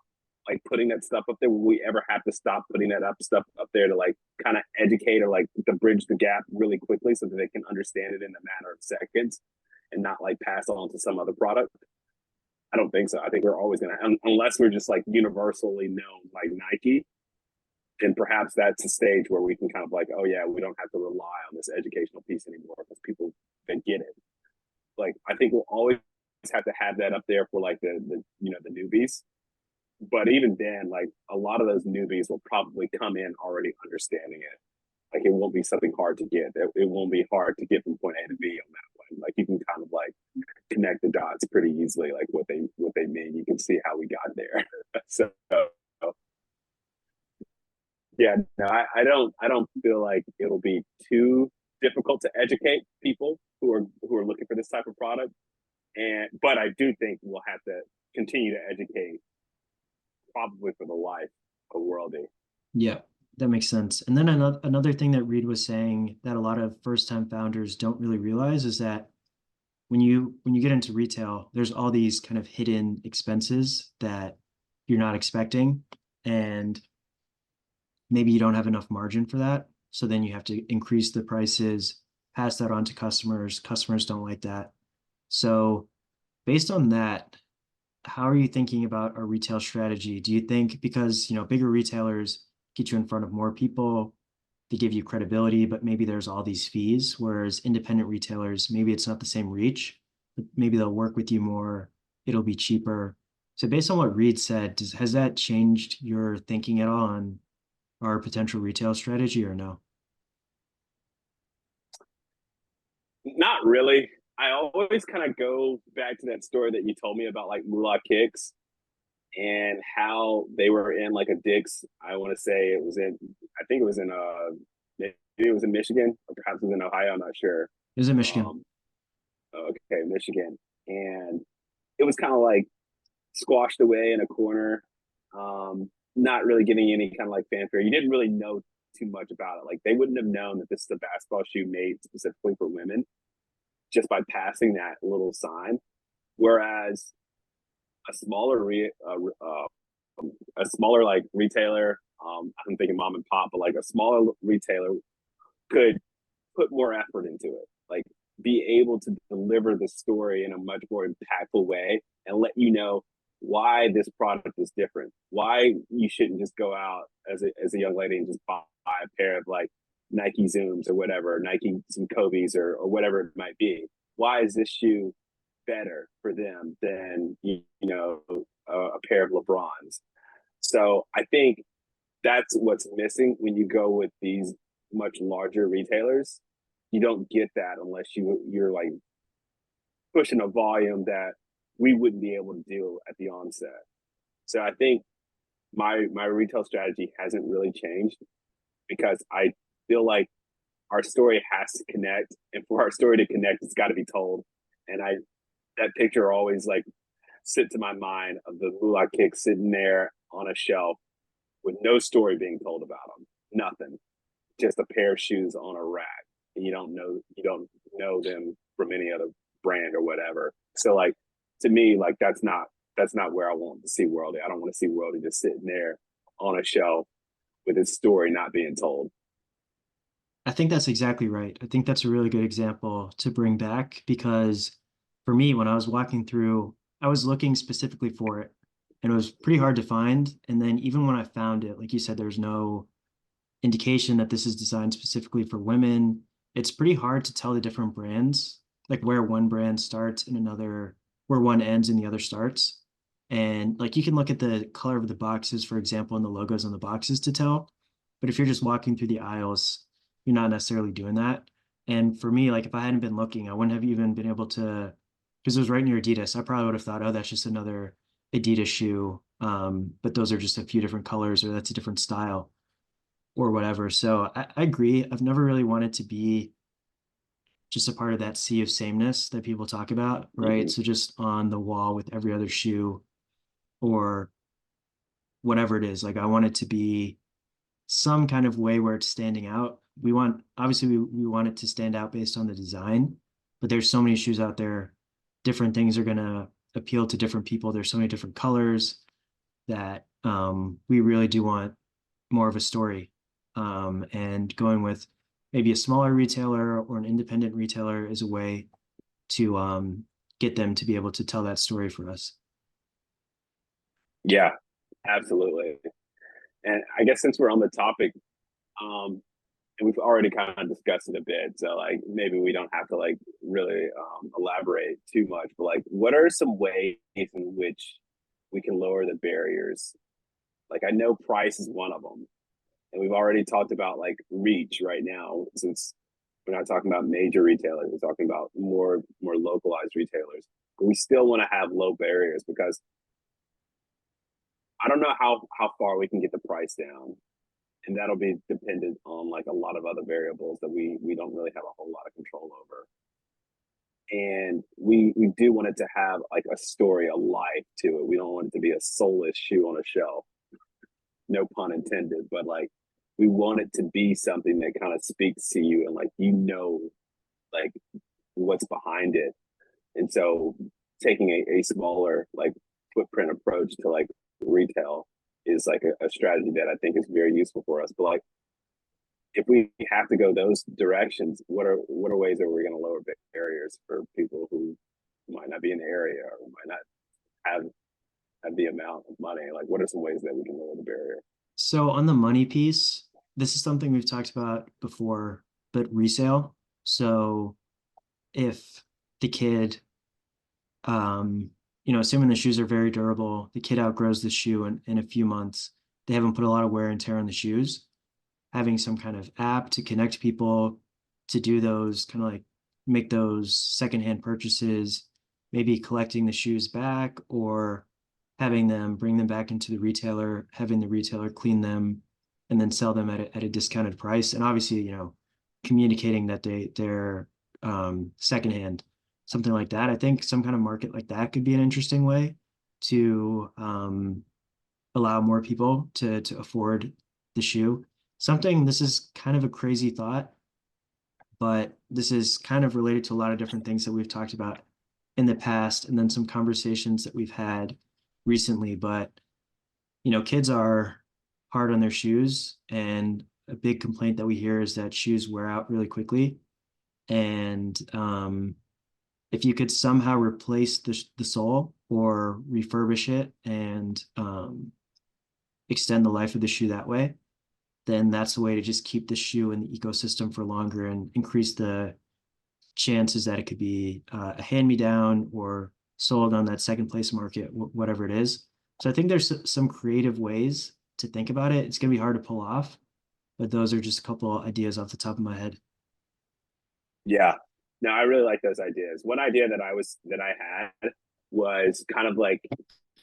like putting that stuff up there? Will we ever have to stop putting that stuff up there to like kind of educate or like to bridge the gap really quickly so that they can understand it in a matter of seconds and not like pass on to some other product? I don't think so. I think we're always gonna, unless we're just like universally known like Nike, and perhaps that's a stage where we can kind of like, oh yeah, we don't have to rely on this educational piece anymore because people they get it. Like I think we'll always have to have that up there for like the you know the newbies. But even then, like a lot of those newbies will probably come in already understanding it. Like it won't be something hard to get. It won't be hard to get from point A to B on that one. Like you can kind of like connect the dots pretty easily, like what they mean. You can see how we got there. So yeah, no, I don't feel like it'll be too difficult to educate people who are looking for this type of product. And but I do think we'll have to continue to educate probably for the life of worldie. Yeah, that makes sense. And then another thing that Reid was saying that a lot of first-time founders don't really realize is that when you get into retail, there's all these kind of hidden expenses that you're not expecting, and maybe you don't have enough margin for that. So then you have to increase the prices, pass that on to customers. Customers don't like that. So based on that, how are you thinking about our retail strategy? Do you think because, bigger retailers get you in front of more people, they give you credibility, but maybe there's all these fees, whereas independent retailers, maybe it's not the same reach, but maybe they'll work with you more, it'll be cheaper. So based on what Reid said, has that changed your thinking at all on our potential retail strategy or no? Not really. I always kind of go back to that story that you told me about like Moolah Kicks and how they were in like a Dick's. I want to say it was in, I think it was in maybe it was in Michigan or perhaps it was in Ohio. I'm not sure. It was in Michigan. Um, okay, Michigan, and it was kind of like squashed away in a corner, not really getting any kind of like fanfare. You didn't really know too much about it. Like they wouldn't have known that this is a basketball shoe made specifically for women just by passing that little sign. Whereas a smaller a smaller like retailer, I'm thinking mom and pop, but like a smaller retailer could put more effort into it. Like be able to deliver the story in a much more impactful way and let you know why this product is different, why you shouldn't just go out as a young lady and just buy a pair of like Nike Zooms or whatever, Nike some Kobe's or whatever it might be. Why is this shoe better for them than a pair of LeBrons? So I think that's what's missing when you go with these much larger retailers. You don't get that unless you're like pushing a volume that we wouldn't be able to do at the onset. So I think my retail strategy hasn't really changed because I feel like our story has to connect, and for our story to connect, it's got to be told. And that picture always like sits in my mind of the Moolah Kick sitting there on a shelf with no story being told about them, nothing, just a pair of shoes on a rack, and you don't know them from any other brand or whatever. So like to me, like that's not where I want to see worldie. I don't want to see worldie just sitting there on a shelf with his story not being told. I think that's exactly right. I think that's a really good example to bring back because for me, when I was walking through, I was looking specifically for it and it was pretty hard to find. And then even when I found it, like you said, there's no indication that this is designed specifically for women. It's pretty hard to tell the different brands, like where one brand starts and where one ends and the other starts. And like you can look at the color of the boxes, for example, and the logos on the boxes to tell. But if you're just walking through the aisles, you're not necessarily doing that. And for me, like if I hadn't been looking, I wouldn't have even been able to, because it was right near Adidas. I probably would have thought, oh, that's just another Adidas shoe. But those are just a few different colors, or that's a different style or whatever. So I agree. I've never really wanted to be just a part of that sea of sameness that people talk about, right? Mhm. So just on the wall with every other shoe or whatever it is. Like I want it to be some kind of way where it's standing out. We want, obviously, we want it to stand out based on the design, but there's so many shoes out there. Different things are going to appeal to different people. There's so many different colors that we really do want more of a story. And going with maybe a smaller retailer or an independent retailer is a way to get them to be able to tell that story for us. Yeah, absolutely. And I guess since we're on the topic, and we've already kind of discussed it a bit, so like maybe we don't have to like really elaborate too much. But like, what are some ways in which we can lower the barriers? Like, I know price is one of them, and we've already talked about like reach right now, since we're not talking about major retailers, we're talking about more localized retailers. But we still want to have low barriers because I don't know how far we can get the price down, and that'll be dependent on like a lot of other variables that we don't really have a whole lot of control over. And we do want it to have like a story, a life to it. We don't want it to be a soulless shoe on a shelf. No pun intended, but like we want it to be something that kind of speaks to you and like like what's behind it. And so taking a smaller like footprint approach to like retail is like a strategy that I think is very useful for us. But like if we have to go those directions, what are ways that we're going to lower barriers for people who might not be in the area or might not have the amount of money? Like, what are some ways that we can lower the barrier? So on the money piece, this is something we've talked about before, but resale. So if the kid, assuming the shoes are very durable, the kid outgrows the shoe in a few months, they haven't put a lot of wear and tear on the shoes, having some kind of app to connect people to do those kind of like make those secondhand purchases, maybe collecting the shoes back or having them bring them back into the retailer, having the retailer clean them and then sell them at a discounted price. And obviously, communicating that they're secondhand, something like that. I think some kind of market like that could be an interesting way to allow more people to afford the shoe. Something, this is kind of a crazy thought, but this is kind of related to a lot of different things that we've talked about in the past and then some conversations that we've had recently. But, kids are hard on their shoes, and a big complaint that we hear is that shoes wear out really quickly. And if you could somehow replace the sole or refurbish it and extend the life of the shoe that way, then that's the way to just keep the shoe in the ecosystem for longer and increase the chances that it could be a hand-me-down or sold on that second place market, whatever it is. So I think there's some creative ways to think about it. It's going to be hard to pull off, but those are just a couple ideas off the top of my head. Yeah. No, I really like those ideas. One idea that I had was kind of like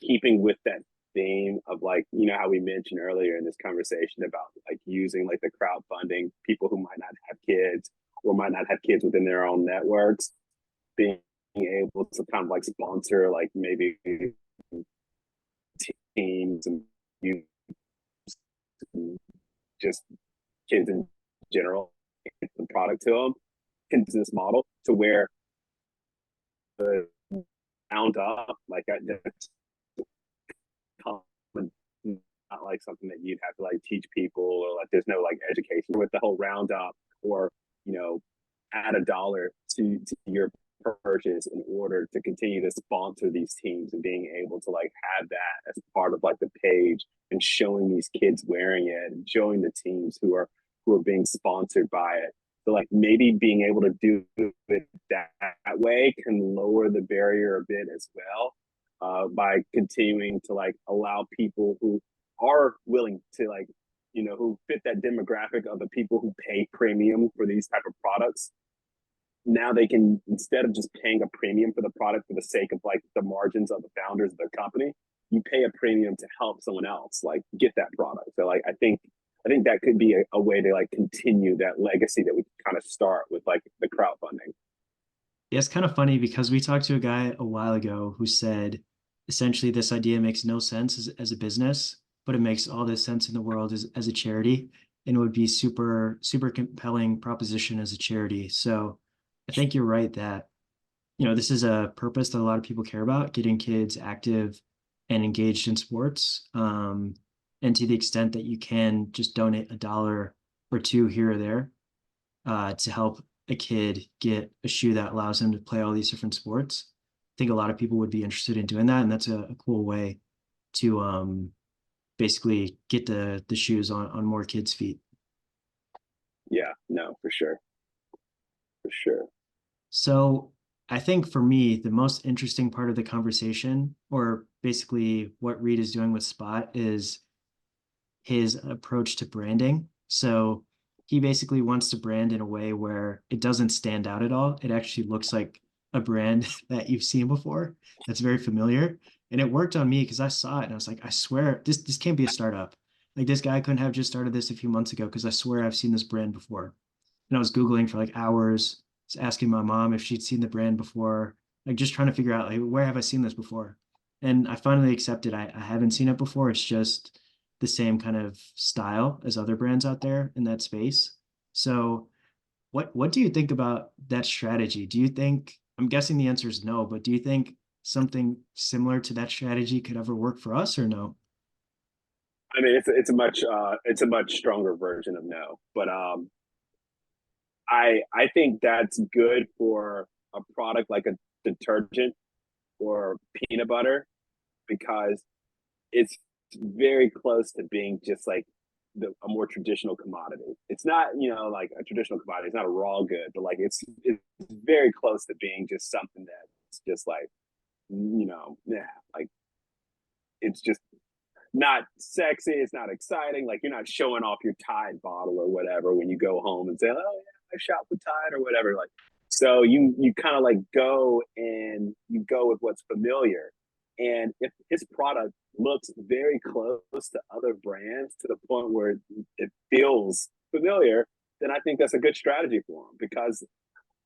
keeping with that theme of like, how we mentioned earlier in this conversation about like using like the crowdfunding, people who might not have kids or might not have kids within their own networks, being able to kind of like sponsor like maybe teams and you just kids in general, the product to them, business model to where the round up like that's common, not like something that you'd have to like teach people or like there's no like education with the whole roundup or add $1 to your purchase in order to continue to sponsor these teams and being able to like have that as part of like the page and showing these kids wearing it and showing the teams who are being sponsored by it. So like maybe being able to do it that way can lower the barrier a bit as well. by continuing to like allow people who are willing to like, who fit that demographic of the people who pay premium for these type of products. Now they can, instead of just paying a premium for the product for the sake of like the margins of the founders of the company, you pay a premium to help someone else like get that product. So like I think that could be a way to like continue that legacy that we kind of start with like the crowdfunding. Yeah, it's kind of funny because we talked to a guy a while ago who said essentially this idea makes no sense as a business, but it makes all this sense in the world as a charity and would be super, super compelling proposition as a charity. So I think you're right that, this is a purpose that a lot of people care about, getting kids active and engaged in sports. And to the extent that you can just donate $1 or $2 here or there to help a kid get a shoe that allows him to play all these different sports. I think a lot of people would be interested in doing that, and that's a cool way to basically get the shoes on more kids' feet. Yeah, no, for sure. For sure. So I think for me, the most interesting part of the conversation, or basically what Reid is doing with Spot, is his approach to branding. So he basically wants to brand in a way where it doesn't stand out at all. It actually looks like a brand that you've seen before. That's very familiar. And it worked on me because I saw it and I was like, I swear this can't be a startup. Like this guy couldn't have just started this a few months ago because I swear I've seen this brand before. And I was Googling for like hours, asking my mom if she'd seen the brand before, like just trying to figure out like where have I seen this before? And I finally accepted I haven't seen it before. It's just the same kind of style as other brands out there in that space. So what do you think about that strategy? Do you think, I'm guessing the answer is no, but do you think something similar to that strategy could ever work for us or no? I mean, it's a much stronger version of no, but I think that's good for a product like a detergent or peanut butter because it's very close to being just like a more traditional commodity. It's not, like a traditional commodity. It's not a raw good, but like it's very close to being just something that's just like, yeah, like it's just not sexy. It's not exciting. Like you're not showing off your Tide bottle or whatever when you go home and say, "Oh yeah, I shop with Tide" or whatever. Like, so you kind of like go and you go with what's familiar. And if his product looks very close to other brands to the point where it feels familiar, then I think that's a good strategy for him because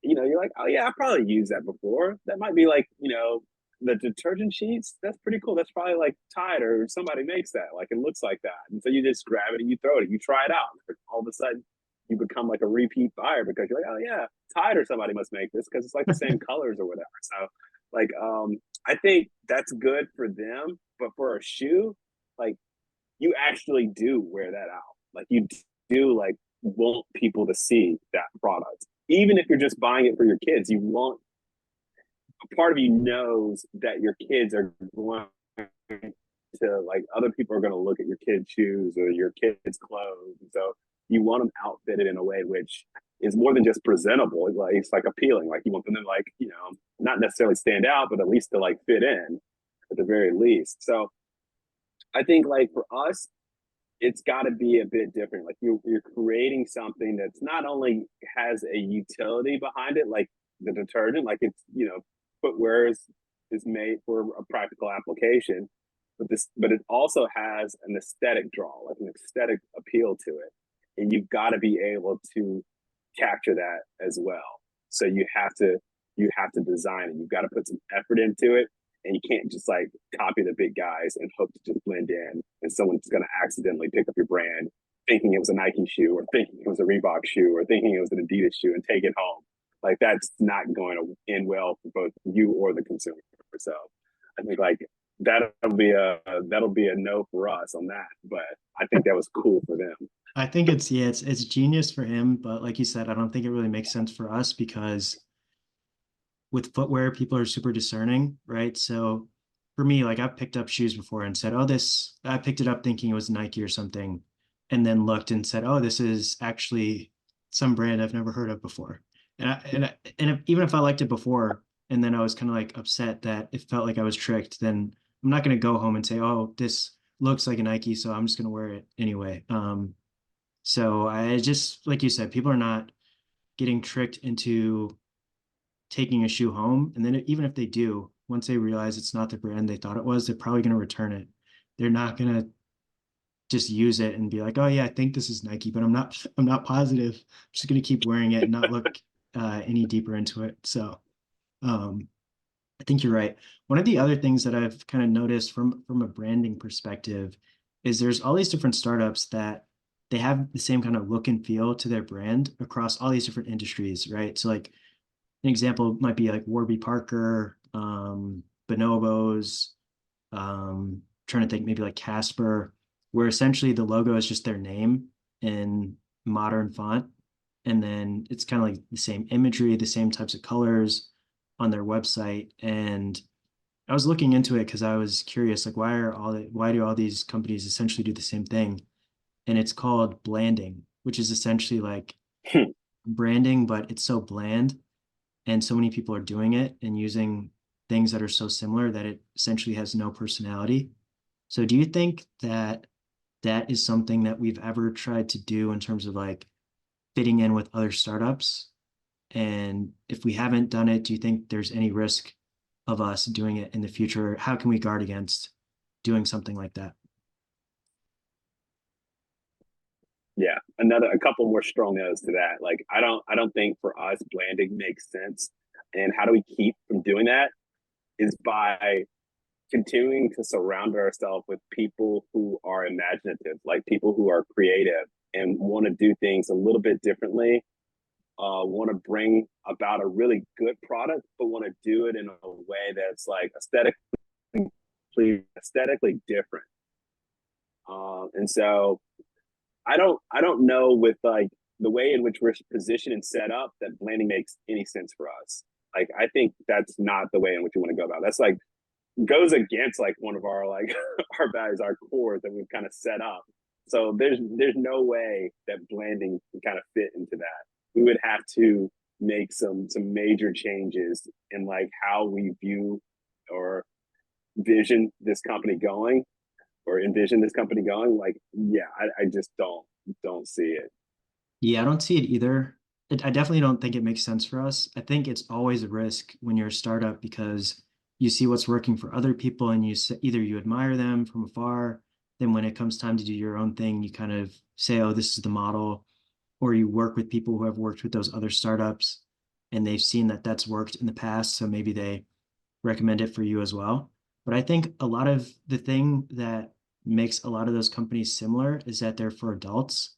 you're like, oh yeah, I probably used that before. That might be like, the detergent sheets. That's pretty cool. That's probably like Tide or somebody makes that. Like it looks like that. And so you just grab it and you throw it. You try it out. All of a sudden, you become like a repeat buyer because you're like, oh yeah, Tide or somebody must make this because it's like the same colors or whatever. So like, I think that's good for them. But for a shoe, like you actually do wear that out. Like you do like want people to see that product even if you're just buying it for your kids. You want, a part of you knows that your kids are going to, like, other people are going to look at your kids' shoes or your kids' clothes. So you want them outfitted in a way which is more than just presentable. Like it's like appealing. Like you want them to, like, not necessarily stand out, but at least to like fit in at the very least. So I think like for us, it's got to be a bit different. Like you're creating something that's not only has a utility behind it, like the detergent, like it's, footwear is made for a practical application, but it also has an aesthetic draw, like an aesthetic appeal to it. And you've got to be able to capture that as well. So you have to design it. You've got to put some effort into it. And you can't just like copy the big guys and hope to just blend in. And someone's going to accidentally pick up your brand thinking it was a Nike shoe or thinking it was a Reebok shoe or thinking it was an Adidas shoe and take it home. Like that's not going to end well for both you or the consumer. So I think like that'll be a no for us on that. But I think that was cool for them. I think it's genius for him, but like you said, I don't think it really makes sense for us because with footwear, people are super discerning, right? So for me, like I've picked up shoes before and said, oh, I picked it up thinking it was Nike or something, and then looked and said, oh, this is actually some brand I've never heard of before. And even if I liked it before, and then I was kind of like upset that it felt like I was tricked, then I'm not going to go home and say, oh, this looks like a Nike, so I'm just going to wear it anyway. So I just, like you said, people are not getting tricked into taking a shoe home. And then even if they do, once they realize it's not the brand they thought it was, they're probably going to return it. They're not going to just use it and be like, oh yeah, I think this is Nike, but I'm not positive. I'm just going to keep wearing it and not look any deeper into it. So um, I think you're right. One of the other things that I've kind of noticed from a branding perspective is there's all these different startups that they have the same kind of look and feel to their brand across all these different industries, right? So like an example might be like Warby Parker, Bonobos, trying to think maybe like Casper, where essentially the logo is just their name in modern font. And then it's kind of like the same imagery, the same types of colors on their website. And I was looking into it because I was curious, like why do all these companies essentially do the same thing? And it's called blanding, which is essentially like branding, but it's so bland and so many people are doing it and using things that are so similar that it essentially has no personality. So do you think that that is something that we've ever tried to do in terms of like fitting in with other startups? And if we haven't done it, do you think there's any risk of us doing it in the future? How can we guard against doing something like that? Yeah, a couple more strong no's to that. Like I don't think for us blanding makes sense. And how do we keep from doing that is by continuing to surround ourselves with people who are imaginative, like people who are creative and want to do things a little bit differently, want to bring about a really good product, but want to do it in a way that's like aesthetically different. And so I don't know with like the way in which we're positioned and set up that blanding makes any sense for us. Like I think that's not the way in which we want to go about it. That's like goes against like one of our like our values, our cores that we've kind of set up. So there's no way that blanding can kind of fit into that. We would have to make some major changes in like how we view or vision this company going or envision this company going. Like, yeah, I just don't see it. Yeah, I don't see it either. I definitely don't think it makes sense for us. I think it's always a risk when you're a startup because you see what's working for other people and either you admire them from afar, then when it comes time to do your own thing, you kind of say, oh, this is the model, or you work with people who have worked with those other startups and they've seen that that's worked in the past, so maybe they recommend it for you as well. But I think a lot of the thing that makes a lot of those companies similar is that they're for adults.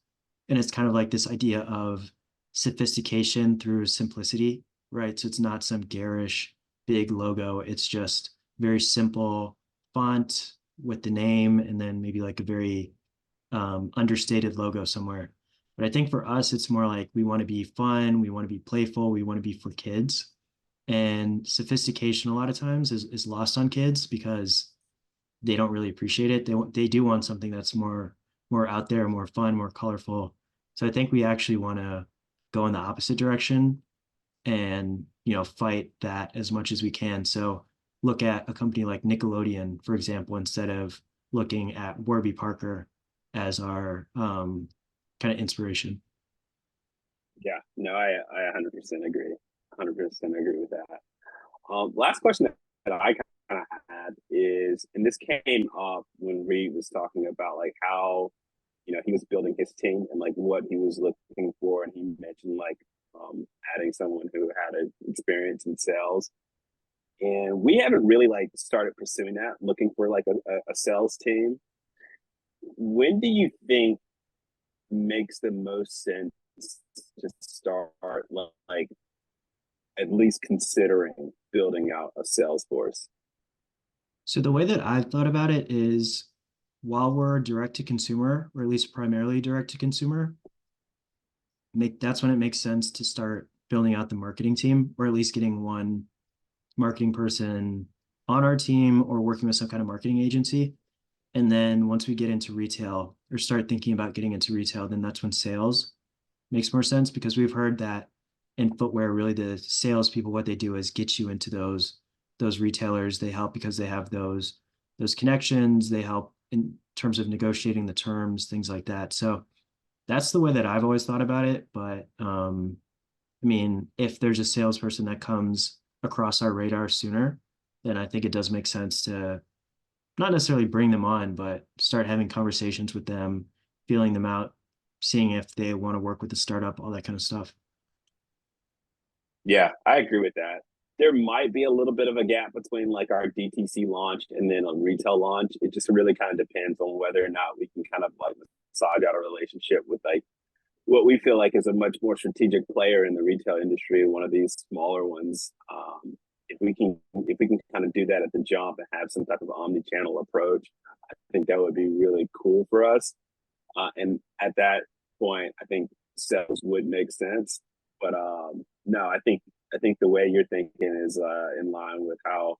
And it's kind of like this idea of sophistication through simplicity, right? So it's not some garish big logo. It's just very simple font with the name and then maybe like a very understated logo somewhere. But I think for us, it's more like we want to be fun, we want to be playful, we want to be for kids. And sophistication a lot of times is lost on kids because they don't really appreciate it. They do want something that's more out there, more fun, more colorful. So I think we actually want to go in the opposite direction and fight that as much as we can. So look at a company like Nickelodeon, for example, instead of looking at Warby Parker as our kind of inspiration. Yeah, no, I 100% agree. 100% agree with that. Last question that I kind of had is, and this came up when Reid was talking about like how, he was building his team and like what he was looking for. And he mentioned like adding someone who had an experience in sales. And we haven't really like started pursuing that, looking for like a sales team. When do you think makes the most sense to start like at least considering building out a sales force? So the way that I've thought about it is while we're direct to consumer, or at least primarily direct to consumer, that's when it makes sense to start building out the marketing team, or at least getting one marketing person on our team or working with some kind of marketing agency. And then once we get into retail or start thinking about getting into retail, then that's when sales makes more sense because we've heard that in footwear, really the salespeople, what they do is get you into those retailers. They help because they have those connections. They help in terms of negotiating the terms, things like that. So that's the way that I've always thought about it. But I mean, if there's a salesperson that comes across our radar sooner, then I think it does make sense to not necessarily bring them on, but start having conversations with them, feeling them out, seeing if they want to work with the startup, all that kind of stuff. Yeah, I agree with that. There might be a little bit of a gap between like our DTC launch and then a retail launch. It just really kind of depends on whether or not we can kind of like massage out a relationship with like what we feel like is a much more strategic player in the retail industry, one of these smaller ones. If we can kind of do that at the jump and have some type of omni-channel approach, I think that would be really cool for us. And at that point, I think sales would make sense. But no, I think the way you're thinking is in line with how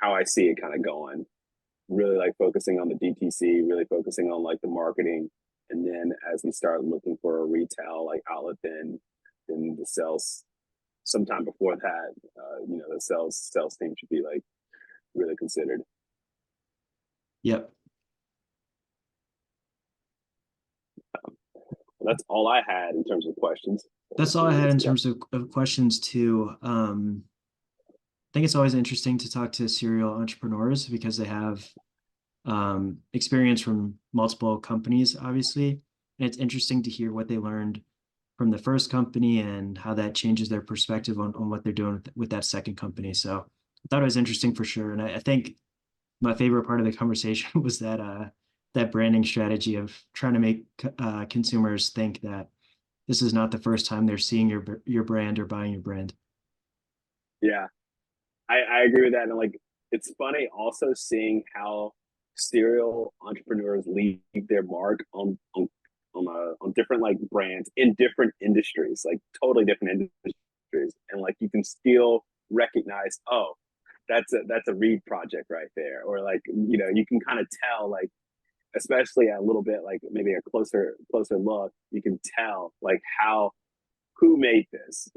I see it kind of going. Really like focusing on the DTC, really focusing on like the marketing, and then as we start looking for a retail like outlet, then the sales. Sometime before that, the sales team should be like really considered. Yep. That's all I had in terms of questions. That's all I had in terms of questions too. I think it's always interesting to talk to serial entrepreneurs because they have experience from multiple companies, obviously. And it's interesting to hear what they learned from the first company and how that changes their perspective on what they're doing with that second company. So I thought it was interesting for sure. And I think my favorite part of the conversation was that branding strategy of trying to make consumers think that this is not the first time they're seeing your brand or buying your brand. Yeah, I agree with that. And like, it's funny also seeing how serial entrepreneurs leave their mark on different like brands in different industries, like totally different industries, and like you can still recognize, oh, that's a Reid project right there, or like you can kind of tell, like especially a little bit like maybe a closer look, you can tell like who made this,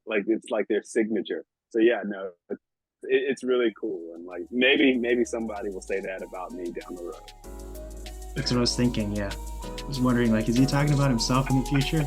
like it's like their signature. So yeah, no, it's really cool, and like maybe somebody will say that about me down the road. That's what I was thinking. Yeah, I was wondering, like, is he talking about himself in the future?